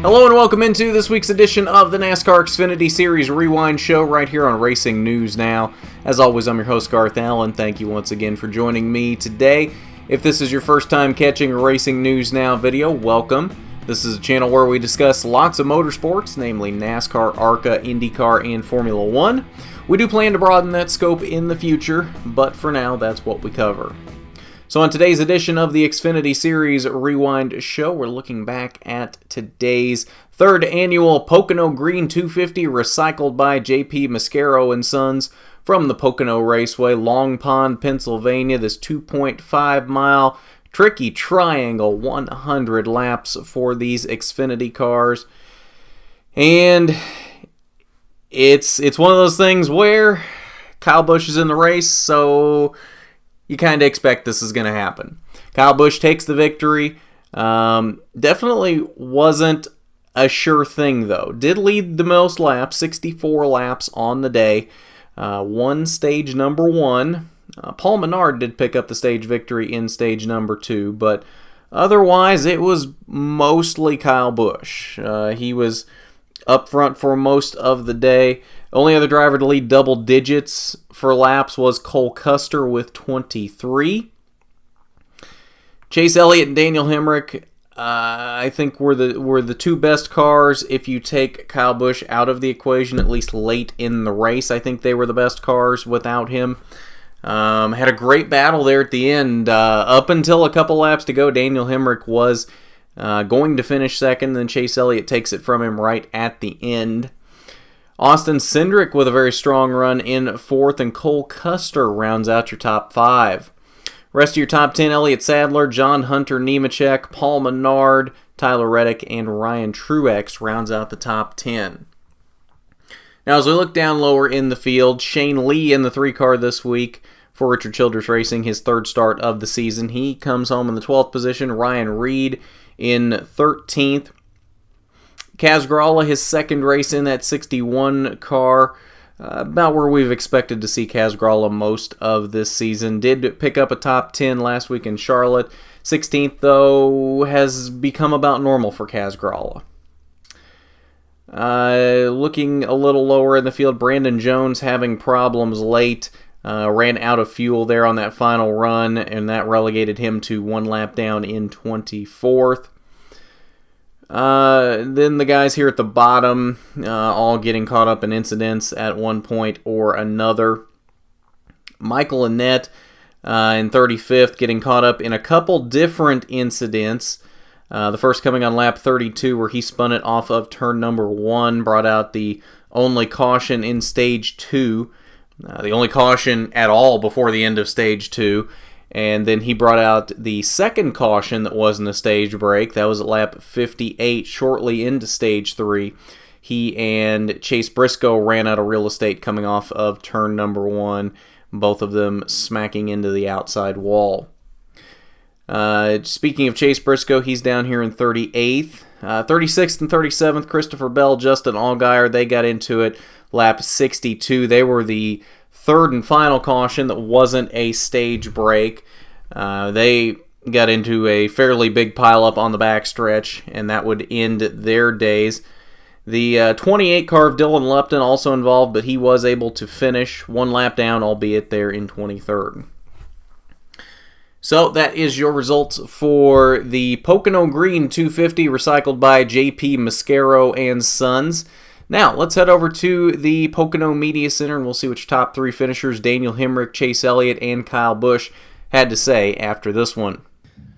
Hello and welcome into this week's edition of the NASCAR Xfinity Series Rewind Show right here on Racing News Now. As always, I'm your host Garth Allen. Thank you once again for joining me today. If this is your first time catching a Racing News Now video, welcome. This is a channel where we discuss lots of motorsports, namely NASCAR, ARCA, IndyCar, and Formula One. We do plan to broaden that scope in the future, but for now, that's what we cover. So on today's edition of the Xfinity Series Rewind Show, we're looking back at today's third annual Pocono Green 250 recycled by J.P. Mascaro and Sons from the Pocono Raceway, Long Pond, Pennsylvania. This 2.5-mile tricky triangle, 100 laps for these Xfinity cars. And it's one of those things where Kyle Busch is in the race, so you kind of expect this is going to happen. Kyle Busch takes the victory. Definitely wasn't a sure thing, though. Did lead the most laps, 64 laps on the day. Won stage number 1. Paul Menard did pick up the stage victory in stage number 2, but otherwise it was mostly Kyle Busch. He was up front for most of the day. Only other driver to lead double digits for laps was Cole Custer with 23. Chase Elliott and Daniel Hemrick, I think were the two best cars. If you take Kyle Busch out of the equation, at least late in the race, I think they were the best cars without him. Had a great battle there at the end. Up until a couple laps to go, Daniel Hemrick was going to finish second, then Chase Elliott takes it from him right at the end. Austin Cindric with a very strong run in fourth, and Cole Custer rounds out your top 5. Rest of your top 10, Elliott Sadler, John Hunter Nemechek, Paul Menard, Tyler Reddick, and Ryan Truex rounds out the top 10. Now as we look down lower in the field, Shane Lee in the 3-car this week for Richard Childress Racing, his third start of the season. He comes home in the 12th position. Ryan Reed in 13th. Kaz Gralla, his second race in that 61 car, about where we've expected to see Kaz Gralla most of this season. Did pick up a top 10 last week in Charlotte. 16th, though, has become about normal for Kaz Gralla. Looking a little lower in the field, Brandon Jones having problems late. Ran out of fuel there on that final run, and that relegated him to one lap down in 24th. Then the guys here at the bottom, all getting caught up in incidents at one point or another. Michael Annett in 35th, getting caught up in a couple different incidents. The first coming on lap 32, where he spun it off of turn number 1, brought out the only caution in stage 2. The only caution at all before the end of stage 2. And then he brought out the second caution that wasn't a stage break. That was at lap 58, shortly into stage 3. He and Chase Briscoe ran out of real estate coming off of turn number 1, both of them smacking into the outside wall. Speaking of Chase Briscoe, he's down here in 38th. 36th and 37th, Christopher Bell, Justin Allgaier, they got into it lap 62. They were the third and final caution that wasn't a stage break. They got into a fairly big pileup on the backstretch, and that would end their days. The 28 car of Dylan Lupton also involved, but he was able to finish one lap down, albeit there in 23rd. So that is your results for the Pocono Green 250 recycled by J.P. Mascaro and Sons. Now, let's head over to the Pocono Media Center, and we'll see what your top 3 finishers, Daniel Hemrick, Chase Elliott, and Kyle Busch, had to say after this one.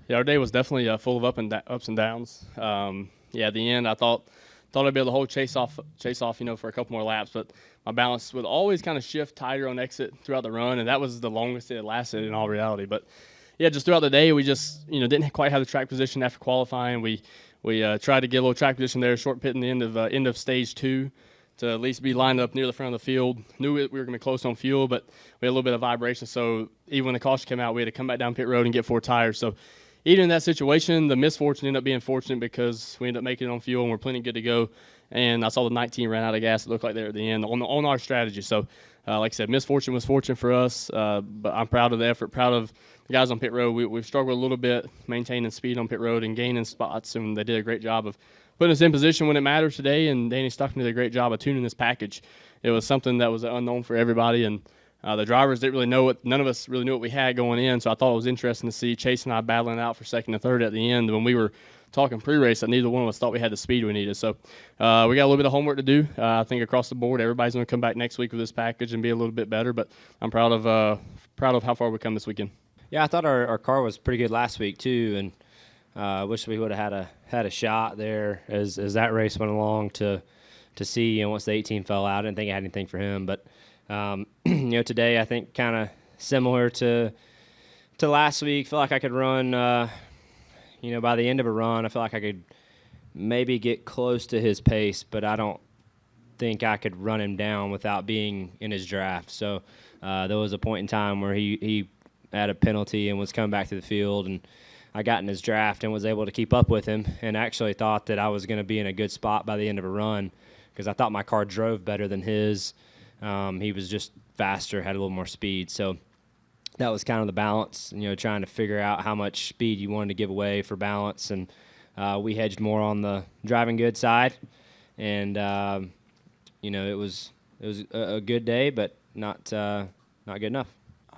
Yeah, our day was definitely full of ups and downs. At the end, I thought I'd be able to hold Chase off, for a couple more laps, but my balance would always kind of shift tighter on exit throughout the run, and that was the longest it had lasted in all reality. But yeah, just throughout the day, we just didn't quite have the track position after qualifying. We tried to get a little track position there, short pit in the end of stage 2 to at least be lined up near the front of the field. Knew we were going to be close on fuel, but we had a little bit of vibration. So even when the caution came out, we had to come back down pit road and get 4 tires. So even in that situation, the misfortune ended up being fortunate because we ended up making it on fuel and we're plenty good to go. And I saw the 19 ran out of gas. It looked like they were at the end on our strategy. So, like I said, misfortune was fortune for us. But I'm proud of the effort, proud of the guys on pit road. We've struggled a little bit maintaining speed on pit road and gaining spots, and they did a great job of putting us in position when it matters today, and Danny Stuckman did a great job of tuning this package. It was something that was unknown for everybody, and the drivers didn't really know what. None of us really knew what we had going in, so I thought it was interesting to see Chase and I battling out for second and third at the end when we were talking pre-race that neither one of us thought we had the speed we needed. So we got a little bit of homework to do. I think across the board, everybody's going to come back next week with this package and be a little bit better. But I'm proud of how far we come this weekend. Yeah, I thought our car was pretty good last week too, and I wish we would have had a shot there as that race went along to see. And once the 18 fell out, I didn't think I had anything for him. But today I think kind of similar to last week. Feel like I could run. By the end of a run, I feel like I could maybe get close to his pace, but I don't think I could run him down without being in his draft. So there was a point in time where he had a penalty and was coming back to the field, and I got in his draft and was able to keep up with him, and actually thought that I was going to be in a good spot by the end of a run because I thought my car drove better than his. He was just faster, had a little more speed. So that was kind of the balance, trying to figure out how much speed you wanted to give away for balance. And we hedged more on the driving good side. And, it was a good day, but not good enough.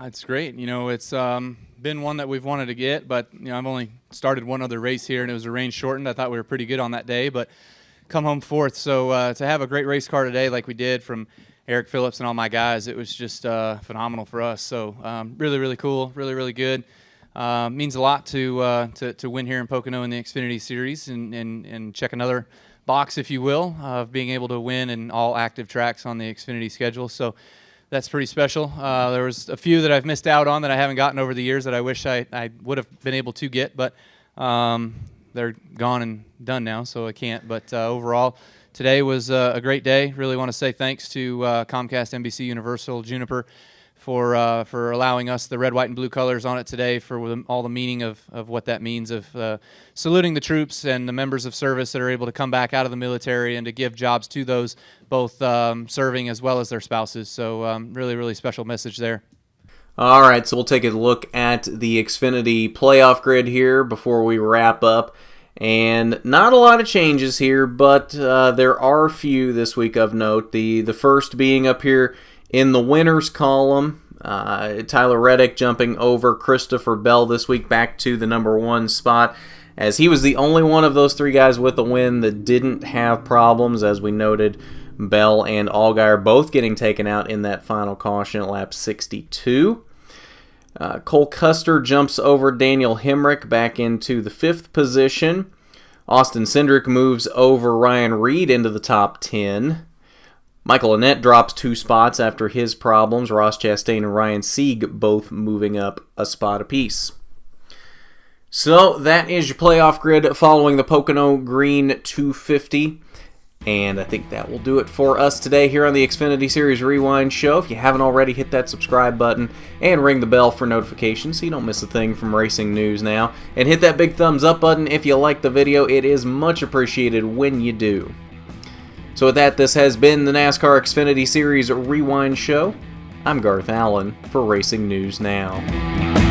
It's great. It's been one that we've wanted to get, but, I've only started one other race here, and it was a rain shortened. I thought we were pretty good on that day, but come home fourth. So to have a great race car today like we did from Eric Phillips and all my guys, it was just phenomenal for us. So really, really cool, really, really good. Means a lot to win here in Pocono in the Xfinity Series and check another box, if you will, of being able to win in all active tracks on the Xfinity schedule. So that's pretty special. There was a few that I've missed out on that I haven't gotten over the years that I wish I would have been able to get, but they're gone and done now, so I can't. But overall, today was a great day. Really want to say thanks to Comcast, NBC Universal, Juniper for allowing us the red, white, and blue colors on it today, for all the meaning of what that means, of saluting the troops and the members of service that are able to come back out of the military and to give jobs to those both serving as well as their spouses. So really, really special message there. All right, so we'll take a look at the Xfinity playoff grid here before we wrap up. And not a lot of changes here, but there are a few this week of note. The first being up here in the winners column, Tyler Reddick jumping over Christopher Bell this week back to the number 1 spot, as he was the only one of those 3 guys with a win that didn't have problems. As we noted, Bell and Allgaier both getting taken out in that final caution at lap 62. Cole Custer jumps over Daniel Hemrick back into the 5th position. Austin Cindric moves over Ryan Reed into the top 10. Michael Annett drops 2 spots after his problems. Ross Chastain and Ryan Sieg both moving up a spot apiece. So that is your playoff grid following the Pocono Green 250. And I think that will do it for us today here on the Xfinity Series Rewind Show. If you haven't already, hit that subscribe button and ring the bell for notifications so you don't miss a thing from racing news now. And hit that big thumbs up button if you like the video. It is much appreciated when you do. So with that, this has been the NASCAR Xfinity Series Rewind Show. I'm Garth Allen for Racing News Now.